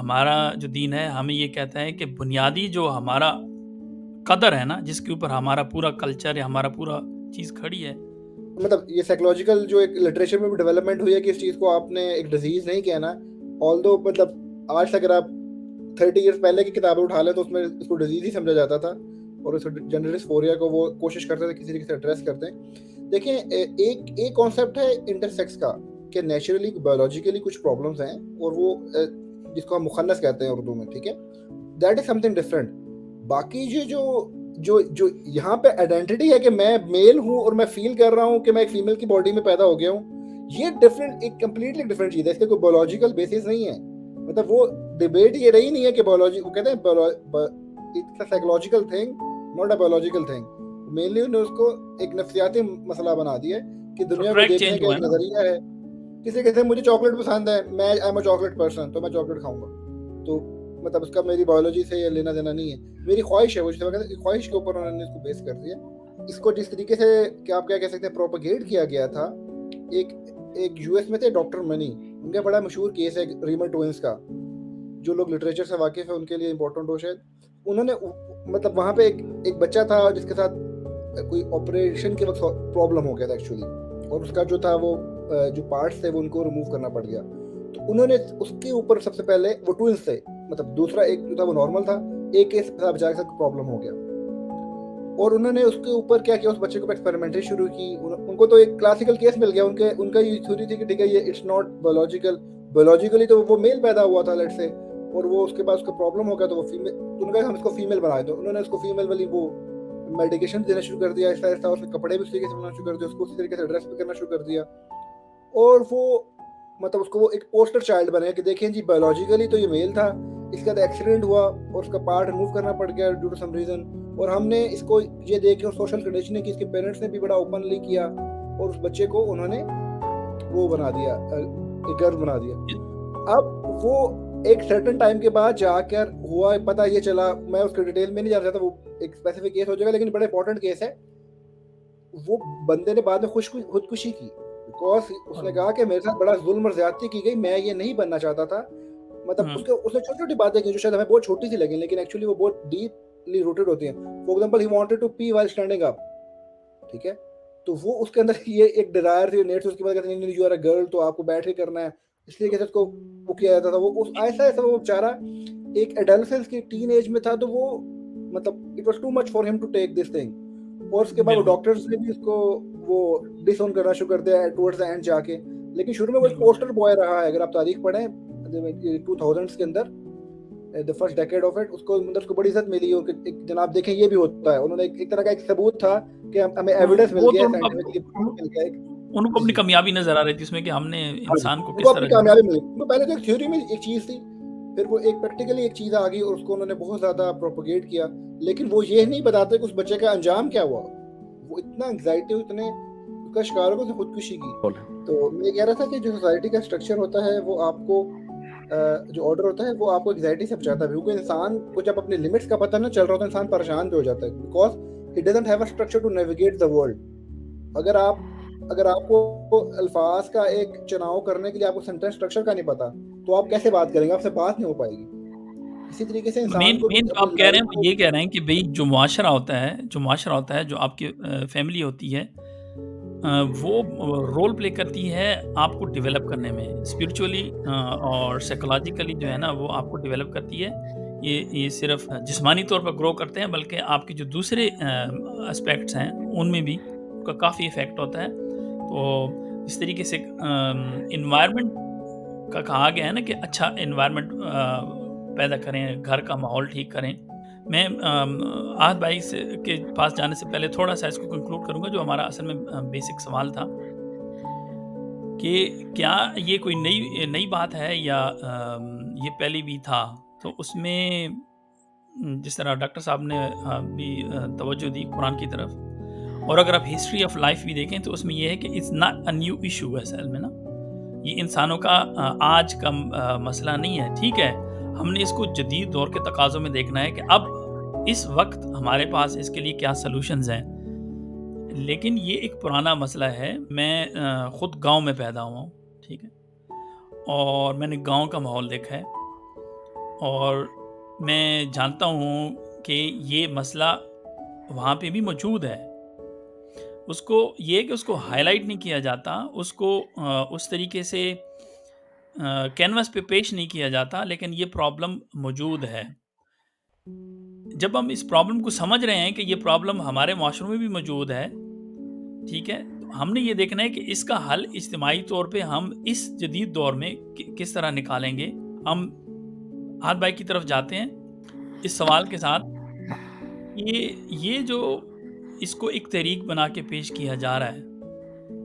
हमारा जो दीन है हमें ये कहता है कि बुनियादी जो हमारा कदर है ना, जिसके ऊपर हमारा पूरा कल्चर या हमारा पूरा चीज़ खड़ी है। मतलब ये साइकोलॉजिकल जो एक लिटरेचर में भी डेवलपमेंट हुई है कि इस चीज़ को आपने एक डिजीज नहीं कहना, ऑल्दो मतलब आज तक अगर आप 30 इयर्स पहले की किताबें उठा लें तो उसमें इसको डिजीज ही समझा जाता था, और उस जनरल डिस्फोरिया को वो कोशिश करते थे किसी तरीके से एड्रेस करते हैं। देखिए एक कॉन्सेप्ट है इंटरसेक्स का, कि नेचुरली बायोलॉजिकली कुछ प्रॉब्लम्स हैं, और वो जिसको हम मुखन्नस कहते हैं उर्दू में, ठीक है, दैट इज समथिंग डिफरेंट। बाकी जो जो जो जो यहाँ पे आइडेंटिटी है कि मैं मेल हूँ और मैं फील कर रहा हूँ कि मैं एक फीमेल की बॉडी में पैदा हो गया हूँ, ये डिफरेंट, एक कंप्लीटली डिफरेंट चीज़ है, इसका कोई बायोलॉजिकल बेसिस नहीं है। मतलब वो डिबेट ये रही नहीं है कि बायोलॉजी, वो कहते हैं it's a psychological thing, not a biological thing. Mainly उन्होंने उसको एक नफ्सियाती मसला बना दिया है कि दुनिया को ट्रैक देखने चेंज का हुआ एक है ना। नजरिया है। किसी कहते हैं मुझे चॉकलेट पसंद है, मैं I am a chocolate person, तो मैं चॉकलेट खाऊंगा, तो मतलब उसका मेरी बायोलॉजी से ये लेना देना नहीं है, मेरी ख्वाहिश है। वो जिसे कहते हैं ख्वाहिश के ऊपर उन्होंने इसको बेस कर दिया। इसको जिस तरीके से क्या आप क्या कह सकते हैं प्रोपगेट किया गया था, एक यूएस में थे डॉक्टर मनी, उनका बड़ा मशहूर केस है रीमर ट्विंस का, जो लोग लिटरेचर से वाकिफ है उनके लिए इम्पोर्टेंट हो शायद। उन्होंने मतलब वहाँ पे एक बच्चा था जिसके साथ कोई ऑपरेशन के वक्त प्रॉब्लम हो गया था एक्चुअली, और उसका जो था वो जो पार्ट्स थे वो उनको रिमूव करना पड़ गया। तो उन्होंने उसके ऊपर सबसे पहले, वो ट्विंस थे, मतलब दूसरा एक जो था वो नॉर्मल था, एक केस था बेचारे के साथ प्रॉब्लम हो गया, और उन्होंने उसके ऊपर क्या किया, उस बच्चे को एक्सपेरिमेंटेशन शुरू की। उनको तो एक क्लासिकल केस मिल गया, उनका ये थ्योरी थी कि ठीक है ये इट्स नॉट बायोलॉजिकल, बायोलॉजिकली तो वो मेल पैदा हुआ था लेट से, और वो उसके बाद उसका प्रॉब्लम हो गया तो वो फीमेल, तो उन्होंने कहा हम इसको फीमेल बनाए, तो उन्होंने उसको फीमेल वाली वो मेडिकेशन देना शुरू कर दिया, ऐसा ऐसा, उसके कपड़े भी उस तरीके से बनाना शुरू कर दिया, उसको उसी तरीके से ड्रेस भी करना शुरू कर दिया, और वो मतलब उसको वो एक पोस्टर चाइल्ड बने कि देखें जी बायोलॉजिकली तो ये मेल था, इसका तो एक्सीडेंट हुआ और उसका पार्ट रिमूव करना पड़ गया ड्यू टू सम रीजन, और हमने इसको ये देख के सोशल कंडीशनिंग की, इसके पेरेंट्स ने भी बड़ा ओपनली किया, और उस बच्चे को उन्होंने वो बना दिया, गर्ल बना दिया। अब वो एक सर्टेन टाइम के बाद जाकर हुआ, पता ये चला, मैं उसके डिटेल में नहीं जा रहा था, वो एक स्पेसिफिक केस हो जाएगा, लेकिन बड़ा इंपॉर्टेंट केस है। वो बंदे ने बाद में खुदकुशी की, बिकॉज उसने कहा कि मेरे साथ बड़ा जुल्म और ज्यादती की गई, मैं ये नहीं बनना चाहता था। मतलब उसने छोटी छोटी बातें की जो शायद हमें बहुत छोटी सी लगी, लेकिन एक्चुअली वो बहुत डीपली रूटेड होती हैं। For example he wanted to pee while standing up, ठीक है, तो वो उसके अंदर ये एक डिजायर थी, नेट से उसके बाद कहते हैं यू आर अ गर्ल तो आपको बैठ के करना है, इसलिए कैसे उसको वो किया जाता था। वो उस ऐसा ऐसा वो बेचारा एक एडोलेसेंस की टीन एज में था, तो वो मतलब it was too much for him to take this thing, और उसके बाद वो डॉक्टर्स ने भी उसको वो डिसऑन करना शुरू कर दिया टुवर्ड्स द एंड जाके। लेकिन शुरू में वो एक पोस्टर बॉय रहा है, अगर आप तारीख पढ़ें 2000s के अंदर, the first decade of it, उसको मतलब उसको बड़ी इज्जत मिली, और एक जनाब देखें ये भी होता है, उन्होंने एक तरह का एक सबूत था कि हमें एविडेंस मिल वो गया तो है, साइंटिफिकली मिल गया है। उनको जी अपनी जी कामयाबी नजर आ रही थी उसमें कि हमने हाँ जी, इंसान को उनको किस अपनी तरह जो है कामयाबी मिली। तो पहले तो एक थ्योरी में एक चीज थी, फिर वो एक प्रैक्टिकली एक चीज आ गई, और उसको उन्होंने बहुत ज्यादा प्रोपोगेट किया, लेकिन वो ये नहीं बताते कि उस बच्चे का अंजाम क्या हुआ। वो इतना एंग्जाइटी, इतने उसका शिकार हो, उसने खुदकुशी की। तो मैं कह रहा था कि जो सोसाइटी का स्ट्रक्चर होता है वो आपको जो ऑर्डर होता है वो आपको एंग्जाइटी से बचाता है, क्योंकि इंसान को जब अपने लिमिट्स का पता ना चल रहा होता है, इंसान परेशान भी हो जाता है, because he doesn't have a structure to navigate the world. अगर आपको अल्फाज का एक चुनाव करने के लिए आपको सेंटेंस स्ट्रक्चर का नहीं पता, तो आप कैसे बात करेंगे, आपसे बात नहीं हो पाएगी। इसी तरीके से इंसान मेन को भी मेन जो अपनी आप कह रहे लाइफ हैं वो को, ये कह रहे हैं कि भाई जो मुआशरा होता है जो आपकी फैमिली होती है, वो रोल प्ले करती है आपको डेवलप करने में स्पिरिचुअली और साइकोलॉजिकली जो है ना वो आपको डेवलप करती है। ये सिर्फ जिस्मानी तौर पर ग्रो करते हैं, बल्कि आपके जो दूसरे एस्पेक्ट्स हैं उनमें भी उनका काफ़ी इफ़ेक्ट होता है। तो इस तरीके से इन्वायरमेंट का कहा गया है ना कि अच्छा इन्वायरमेंट पैदा करें, घर का माहौल ठीक करें। मैं आहद भाई के पास जाने से पहले थोड़ा-सा इसको कंक्लूड करूँगा, जो हमारा असल में बेसिक सवाल था कि क्या ये कोई नई बात है या ये पहले भी था? तो उसमें जिस तरह डॉक्टर साहब ने भी तवज्जो दी कुरान की तरफ, और अगर आप हिस्ट्री ऑफ लाइफ भी देखें तो उसमें ये है कि it's not a new issue है असल में ना। ये इंसानों का आज का मसला नहीं है, ठीक है? हमने इसको जदीद दौर के तकाज़ों में देखना है कि अब इस वक़्त हमारे पास इसके लिए क्या सॉल्यूशंस हैं। लेकिन ये एक पुराना मसला है। मैं खुद गाँव में पैदा हुआ हूँ, ठीक है? और मैंने गाँव का माहौल देखा है। और मैं जानता हूँ कि ये मसला वहाँ पे भी मौजूद है। उसको ये है कि उसको हाइलाइट नहीं किया जाता, उसको उस तरीके से कैनवास पे पेश नहीं किया जाता, लेकिन ये प्रॉब्लम मौजूद है। जब हम इस प्रॉब्लम को समझ रहे हैं कि ये प्रॉब्लम हमारे माशरों में भी मौजूद है, ठीक है? तो हमने ये देखना है कि इसका हल इज्तिमाई तौर पे हम इस जदीद दौर में किस तरह निकालेंगे। हम हाथ बाई की तरफ जाते हैं इस सवाल के साथ, ये जो इसको एक तहरीक बना के पेश किया जा रहा है,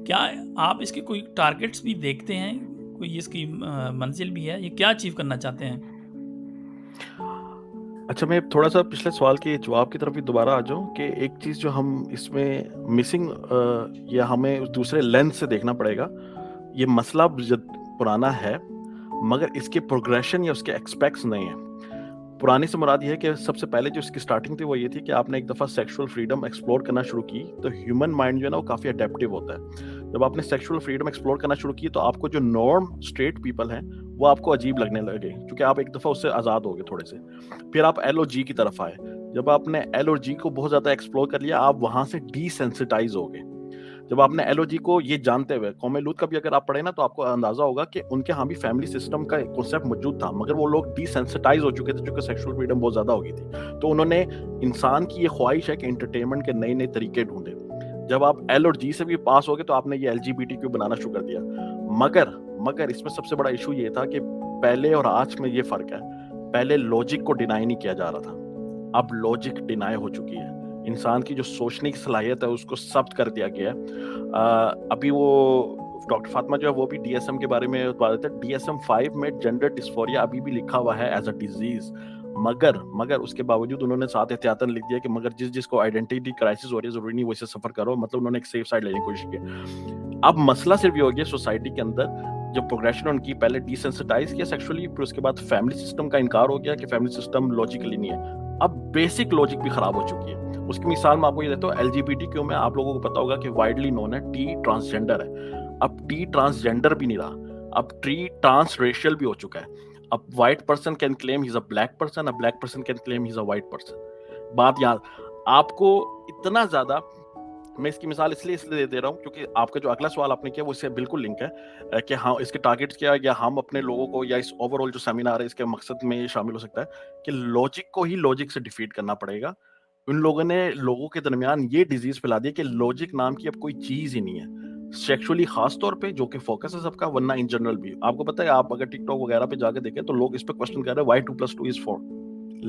क्या आप इसके कोई टारगेट्स भी देखते हैं? कोई इसकी मंज़िल भी है? ये क्या अचीव करना चाहते हैं? अच्छा, मैं थोड़ा-सा पिछले सवाल के जवाब की तरफ भी दोबारा आ जाऊँ कि एक चीज़ जो हम इसमें मिसिंग या हमें उस दूसरे लेंस से देखना पड़ेगा। ये मसला पुराना है, मगर इसके प्रोग्रेशन या उसके एस्पेक्ट्स नहीं हैं। पुराने से मुराद ये है कि सबसे पहले जो इसकी स्टार्टिंग थी वो ये थी कि आपने एक दफ़ा सेक्सुअल फ्रीडम एक्सप्लोर करना शुरू की, तो ह्यूमन माइंड जो है ना वो काफ़ी अडैप्टिव होता है। जब आपने सेक्सुअल फ्रीडम एक्सप्लोर करना शुरू की तो आपको जो नॉर्म स्ट्रेट पीपल हैं, वो आपको अजीब लगने लगे क्योंकि आप एक दफ़ा उससे आज़ाद हो गए थोड़े से। फिर आप एल और जी की तरफ आए। जब आपने एल और जी को बहुत ज़्यादा एक्सप्लोर कर लिया, आप वहाँ से डिसेंसिटाइज़ हो गए। जब आपने एलओजी को ये जानते हुए कौम लूत का भी अगर आप पढ़े ना तो आपको अंदाजा होगा कि उनके यहाँ भी फैमिली सिस्टम का कॉन्सेप्ट मौजूद था, मगर वो लोग डिसेंसिटाइज हो चुके थे क्योंकि सेक्सुअल फ्रीडम बहुत ज्यादा हो गई थी। तो उन्होंने इंसान की ये ख्वाहिश है कि एंटरटेनमेंट के नए नए तरीके ढूंढे। जब आप एल और जी से भी पास हो गए तो आपने ये एलजीबीटीक्यू बनाना शुरू कर दिया। मगर इसमें सबसे बड़ा इशू ये था कि पहले और आज में ये फर्क है। पहले लॉजिक को डिनाई नहीं किया जा रहा था, अब लॉजिक डिनाई हो चुकी है। इंसान की जो सोचने की सलाहियत है उसको सख्त कर दिया गया है। अभी वो डॉक्टर फातिमा जो है वो भी डीएसएम के बारे में बता देते हैं। डीएसएम 5 में जेंडर डिस्फोरिया अभी भी लिखा हुआ है एज अ डिजीज, मगर उसके बावजूद उन्होंने साथ एहतियातन लिख दिया कि मगर जिसको आइडेंटिटी क्राइसिस हो रही है जरूरी नहीं वो इसे सफर करो, मतलब उन्होंने एक सेफ साइड लेने की कोशिश की। अब मसला सिर्फ ये हो गया सोसाइटी के अंदर जो प्रोग्रेशन उनकी पहले डिसेंसिटाइज किया सेक्सुअली, फिर उसके बाद फैमिली सिस्टम का इनकार हो गया कि फैमिली सिस्टम लॉजिकली नहीं है। अब बेसिक लॉजिक भी खराब हो चुकी है। उसकी मिसाल मैं आपको ये देता हूँ, एलजीबीटीक्यू में आप लोगों को पता होगा कि वाइडली नोन है टी ट्रांसजेंडर है। अब टी ट्रांसजेंडर भी नहीं रहा, अब टी ट्रांस रेशियल भी हो चुका है। अब white person can claim he is a black person, a black person can claim he is a white person. बात याद आपको इतना ज्यादा, मैं इसकी मिसाल इसलिए दे रहा हूँ क्योंकि आपका जो अगला सवाल आपने किया वो इससे बिल्कुल लिंक है कि हाँ इसके टारगेट्स क्या है या हम अपने लोगों को या इस ओवरऑल जो सेमिनार है इसके मकसद में शामिल हो सकता है कि लॉजिक को ही लॉजिक से डिफीट करना पड़ेगा। उन लोगों ने लोगों के दरमियान ये डिजीज फैला दी कि लॉजिक नाम की अब कोई चीज ही नहीं है, सेक्सुअली खास तौर पे जो कि फोकस है सबका, वरना इन जनरल भी। आपको पता है आप अगर टिकटॉक वगैरह पे जाके देखें तो लोग इस पे क्वेश्चन कर रहे हैं व्हाई 2+2 इज 4।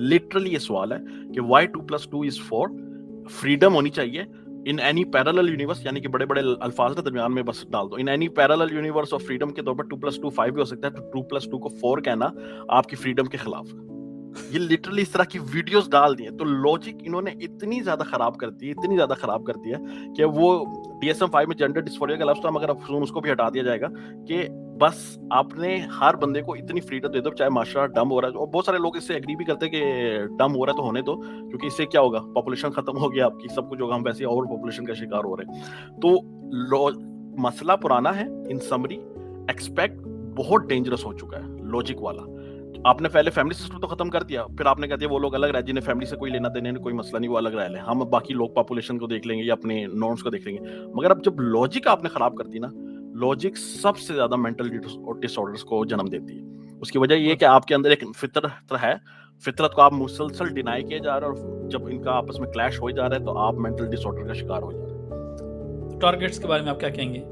लिटरली ये सवाल है कि व्हाई 2+2 इज 4। फ्रीडम होनी चाहिए इन एनी पैरेलल यूनिवर्स, यानी कि बड़े बड़े अल्फाज के दरमियान में बस डाल दो in any parallel universe of freedom के तौर पर 2+2 5 भी हो सकता है, तो 2+2 को 4 कहना आपकी फ्रीडम के खिलाफ है। ये लिटरली इस तरह की वीडियोस डाल दी है। तो लॉजिक इन्होंने इतनी ज्यादा खराब कर दी है कि वो डीएसएम 5 में जेंडर डिस्फोरिया का लफ्ज था, मगर अब उसको भी हटा दिया जाएगा कि बस आपने हर बंदे को इतनी फ्रीडम दे दो, चाहे माशरा डम हो रहा है। और बहुत सारे लोग इससे एग्री भी करते हैं कि डम हो रहा है तो होने दो, क्योंकि इससे क्या होगा, पॉपुलेशन खत्म हो गया आपकी, सब कुछ होगा, हम वैसे ओवर पॉपुलेशन का शिकार हो रहे हैं। तो मसला पुराना है। इन समरी एक्सपेक्ट बहुत डेंजरस हो चुका है लॉजिक वाला। आपने पहले फैमिली सिस्टम तो खत्म कर दिया, फिर आपने कह दिया वो लोग अलग रह जिन्हें फैमिली से कोई लेना देने कोई मसला नहीं, वो अलग रह ले, हम बाकी लोग पॉपुलेशन को देख लेंगे या अपने नॉर्म्स को देख लेंगे। मगर अब जब लॉजिक आपने खराब कर दी ना, लॉजिक सबसे ज्यादा मेंटल डिसऑर्डर्स को जन्म देती है। उसकी वजह ये है कि आपके अंदर एक फितरत है, फितरत को आप मुसलसल डिनाई किए जा रहे हैं, और जब इनका आपस में क्लैश हो जा रहा है तो आप मेंटल डिसऑर्डर का शिकार हो जा रहे हैं। टारगेट्स के बारे में आप क्या कहेंगे?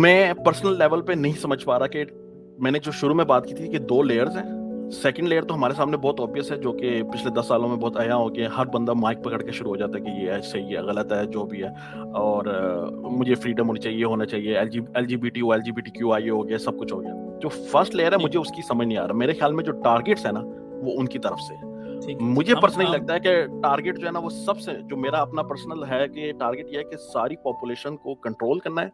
मैं पर्सनल लेवल पे नहीं समझ पा रहा कि मैंने जो शुरू में बात की थी कि 2 लेयर्स हैं। सेकंड लेयर तो हमारे सामने बहुत ऑब्वियस है, जो कि पिछले 10 सालों में बहुत आया हो गया। हर बंदा माइक पकड़ के शुरू हो जाता है कि ये सही है, गलत है, जो भी है, और मुझे फ्रीडम होनी चाहिए, होना चाहिए, एलजीबीटीक्यूआई हो गया, सब कुछ हो गया। जो फर्स्ट लेयर है मुझे उसकी समझ नहीं आ रहा। मेरे ख्याल में जो टारगेट्स है ना वो उनकी तरफ से है। मुझे पर्सनली लगता है कि टारगेट जो है ना वो सबसे, जो मेरा अपना पर्सनल है कि टारगेट ये है कि सारी पॉपुलेशन को कंट्रोल करना है,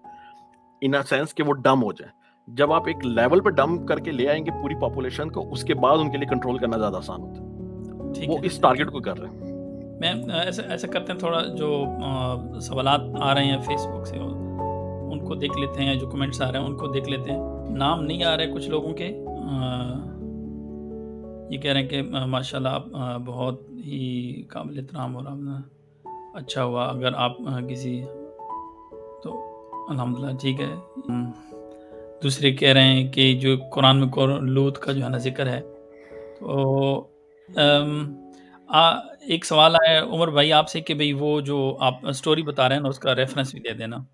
इन अ सेंस कि वो डम हो जाए। जब आप एक लेवल पे डम करके ले आएंगे पूरी पॉपुलेशन को, उसके बाद उनके लिए कंट्रोल करना ज्यादा आसान होता है। वो इस टारगेट को कर रहे हैं। मैं ऐसा करते हैं, थोड़ा जो सवालात आ रहे हैं फेसबुक से उनको देख लेते हैं, जो कमेंट्स आ रहे हैं उनको देख लेते हैं। नाम नहीं आ रहे कुछ लोगों के। ये कह रहे हैं कि माशाल्लाह आप बहुत ही काबिल एहतराम और आपने अच्छा हुआ अगर आप किसी तो अल्हम्दुलिल्लाह ठीक है। दूसरे कह रहे हैं कि जो कुरान में लूत का जो है ना ज़िक्र है, तो अम, एक सवाल आया है उमर भाई आपसे कि भई वो जो आप स्टोरी बता रहे हैं ना उसका रेफ़रेंस भी दे देना।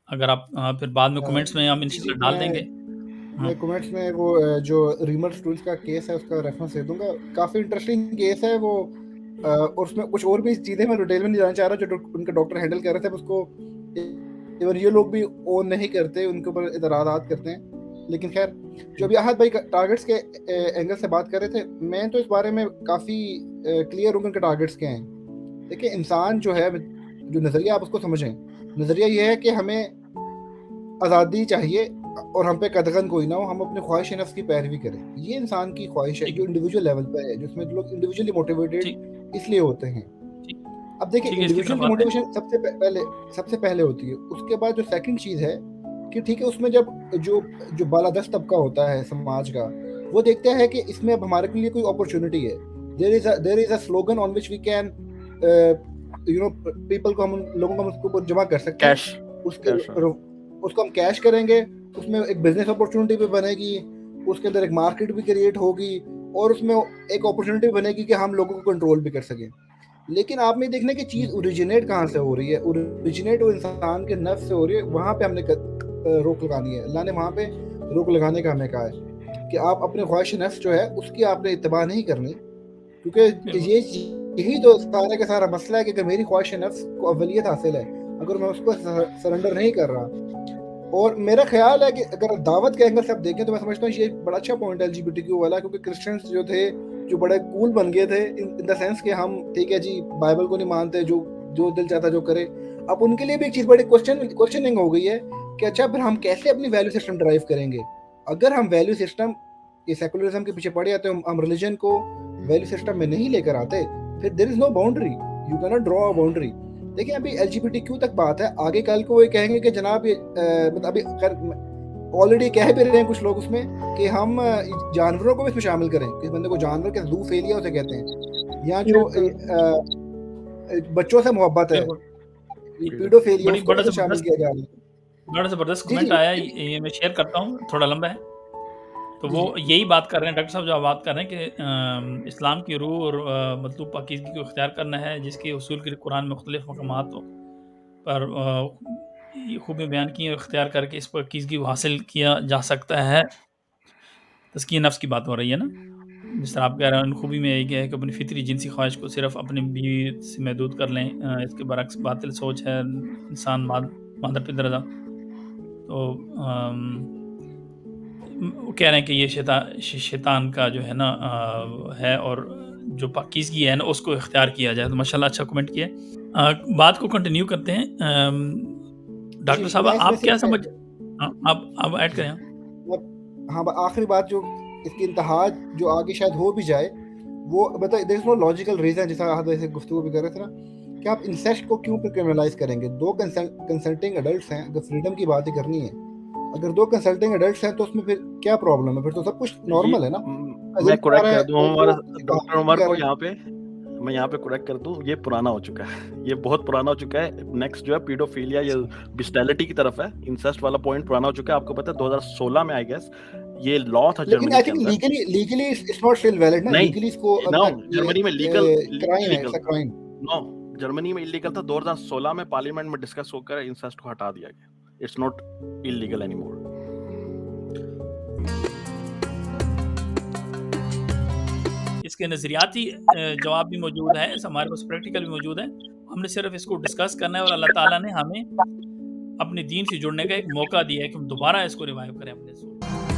अगर आप फिर बाद में कमेंट्स में हम जी, जी, इंशाल्लाह डाल देंगे। मैं हाँ, कमेंट्स में वो जो रीमर स्टूल्स का केस है उसका रेफरेंस दे दूँगा। काफ़ी इंटरेस्टिंग केस है वो, और उसमें कुछ और भी चीज़ें मैं डिटेल में नहीं जानना चाह रहा, जो उनके डॉक्टर हैंडल कर रहे थे, उसको इवन ये लोग भी ओन नहीं करते, उनके ऊपर इतराज़ात करते हैं। लेकिन खैर, जो अभी आहत भाई टारगेट्स के एंगल से बात कर रहे थे, मैं तो इस बारे में काफ़ी क्लियर हूँ कि उनके टारगेट्स क्या हैं। देखिए, इंसान जो है, जो नज़रिया आप उसको समझें, नज़रिया ये है कि हमें आज़ादी चाहिए और हम पे कदगन कोई ना हो, हम अपनी ख्वाहिश नफ्स की पैरवी करें। ये इंसान की ख्वाहिश है, ठीक जो है, इंडिविजुअल लेवल पे है, जिसमें लोग इंडिविजुअली ठीक मोटिवेटेड इसलिए होते हैं। ठीक अब देखिए, ठीक है, इसकी इंडिविजुअल तरफ की आते हैं। मोटिवेशन सबसे पहले होती है। उसके बाद जो सेकंड चीज़ है कि ठीक है, उसमें जब जो जो बालादस्त तबका होता है समाज का, वो देखता है कि इसमें अब हमारे लिए कोई अपॉर्चुनिटी है। There is a slogan on which we can people को, हम लोगों को हम उसके ऊपर जमा कर सकते कैश हैं। उसके कैश उसको हम कैश करेंगे, उसमें एक बिज़नेस अपॉर्चुनिटी भी बनेगी, उसके अंदर एक मार्केट भी क्रिएट होगी, और उसमें एक अपॉर्चुनिटी बनेगी कि हम लोगों को कंट्रोल भी कर सकें। लेकिन आप में देखना कि चीज़ ओरिजिनेट कहाँ से हो रही है, ओरिजिनेट वो इंसान के नफ्स से हो रही है, वहाँ पे हमने रोक लगानी है। अल्लाह ने वहाँ पे रोक लगाने का हमें कहा है कि आप अपने ख्वाहिश नफ्स जो है उसकी आपने इत्तबा नहीं करनी, क्योंकि बिल्कुल, यही तो सारा का सारा मसला है कि अगर मेरी ख्वाहिश नफ्स को अव्वलियत हासिल है, अगर मैं उसको सरेंडर नहीं कर रहा। और मेरा ख्याल है कि अगर दावत के एंगल से आप देखें, तो मैं समझता हूँ ये एक बड़ा अच्छा पॉइंट है एलजीबीटीक्यू वाला, क्योंकि क्रिश्चियंस जो थे, जो बड़े कूल बन गए थे इन द सेंस कि हम ठीक है जी, बाइबल को नहीं मानते, जो जो दिल चाहता जो करे। अब उनके लिए भी एक चीज़ बड़ी क्वेश्चनिंग हो गई है कि अच्छा, फिर हम कैसे अपनी वैल्यू सिस्टम ड्राइव करेंगे? अगर हम वैल्यू सिस्टम ये सेकुलरिज्म के पीछे पड़ जाते, हम रिलीजन को वैल्यू सिस्टम में नहीं लेकर आते, फिर there is no boundary, you can not draw a boundary. देखिए, अभी एलजीबीटीक्यू तक बात है, आगे कल को वो कहेंगे कि जनाब ये मतलब अभी ऑलरेडी कह भी रहे हैं कुछ लोग उसमें कि हम जानवरों को भी इसमें शामिल करें, किस बंदे को जानवर के ज़ूफेलिया उसे कहते हैं, या जो बिल्कुल। बच्चों से मोहब्बत है, बिल्कुल। ये पीडोफिलिया, बड़ी उसको भी बड़ा इसमें शामिल ज़बरदस्त किया जा रहा है। बड़ा ज़बरदस्त जी, कमेंट जी, आया जी, ये मैं शेयर करता हूँ, थोड़ा लंबा है। तो जी, वो जी, यही बात कर रहे हैं डॉक्टर साहब जो आप बात कर रहे हैं कि इस्लाम की रूह और मतलब पाकीज़गी को इख्तियार करना है जिसके उसूल के कुरान में मुख्तलिफ़ मकामात पर ये खूबी बयान की है, इख्तियार करके इस पाकीज़गी को हासिल किया जा सकता है। तज़किया नफ्स की बात हो रही है ना? जिस तरह आप कह रहे हैं, खूबी में यही है कि अपनी फ़ितरी जिनसी ख़्वाहिश को सिर्फ़ अपनी बीवी से महदूद कर लें। इसके बरअक्स बातिल सोच है, इंसान मादर-पितर रज़ा। तो वो कह रहे हैं कि ये शैतान का जो है ना है और जो पाकीज़गी है ना उसको इख्तियार किया जाए। तो माशाल्लाह अच्छा कमेंट किया है। बात को कंटिन्यू करते हैं। जी, डॉक्टर साहब मैं इसमें आप क्या सिर्फ समझ हाँ, आप ऐड जी, करें। हाँ। हाँ, आखिरी बात जो इसकी इंतहा जो आगे शायद हो भी जाए, वो मतलब there is no logical reason, जैसा आप वैसे गुफ्तगू भी कर रहे थे ना, कि आप इंसेस्ट को क्यों क्रिमिनलाइज़ करेंगे? 2 कंसल्टिंग एडल्ट्स हैं, अगर फ्रीडम की बात ही करनी है, अगर 2 कंसल्टिंग एडल्ट्स हैं, तो उसमें फिर क्या प्रॉब्लम है? फिर तो सब कुछ ये नॉर्मल है ना? मैं कज़िन जा करेक्ट रहे कर हैं, दूं तो हमारा वो किसी का डॉक्टर हाथ भी उमर कर को रहे हैं। यहाँ पे, मैं यहाँ पे करेक्ट कर दूं, ये पुराना हो चुका है। ये बहुत पुराना हो चुका है। नेक्स्ट जो है पीडोफिलिया या बिस्टेलिटी की तरफ है। इंसेस्ट वाला पॉइंट पुराना हो चुका है। आपको पता है 2016 में आई गेस ये लॉ था लेकिन जर्मनी आई के थिंक अंदर। Legally it's not still valid ना, नहीं, लीगली इसको अभी नो, तक ये जर्मनी में लीगल क्राइम है, इलीगल इट्स अ था। क्राइम। नो, जर्मनी में इलीगल था। 2016 में पार्लियामेंट में डिस्कस होकर इंसेस्ट को हटा दिया गया। It's not illegal anymore. इसके नज़रियाती जवाब भी मौजूद है, हमारे पास प्रैक्टिकल भी मौजूद है। हमने सिर्फ़ इसको डिस्कस करना है और अल्लाह ताला ने हमें अपने दीन से जुड़ने का एक मौका दिया है कि हम दोबारा इसको रिवाइव करें अपने सोच।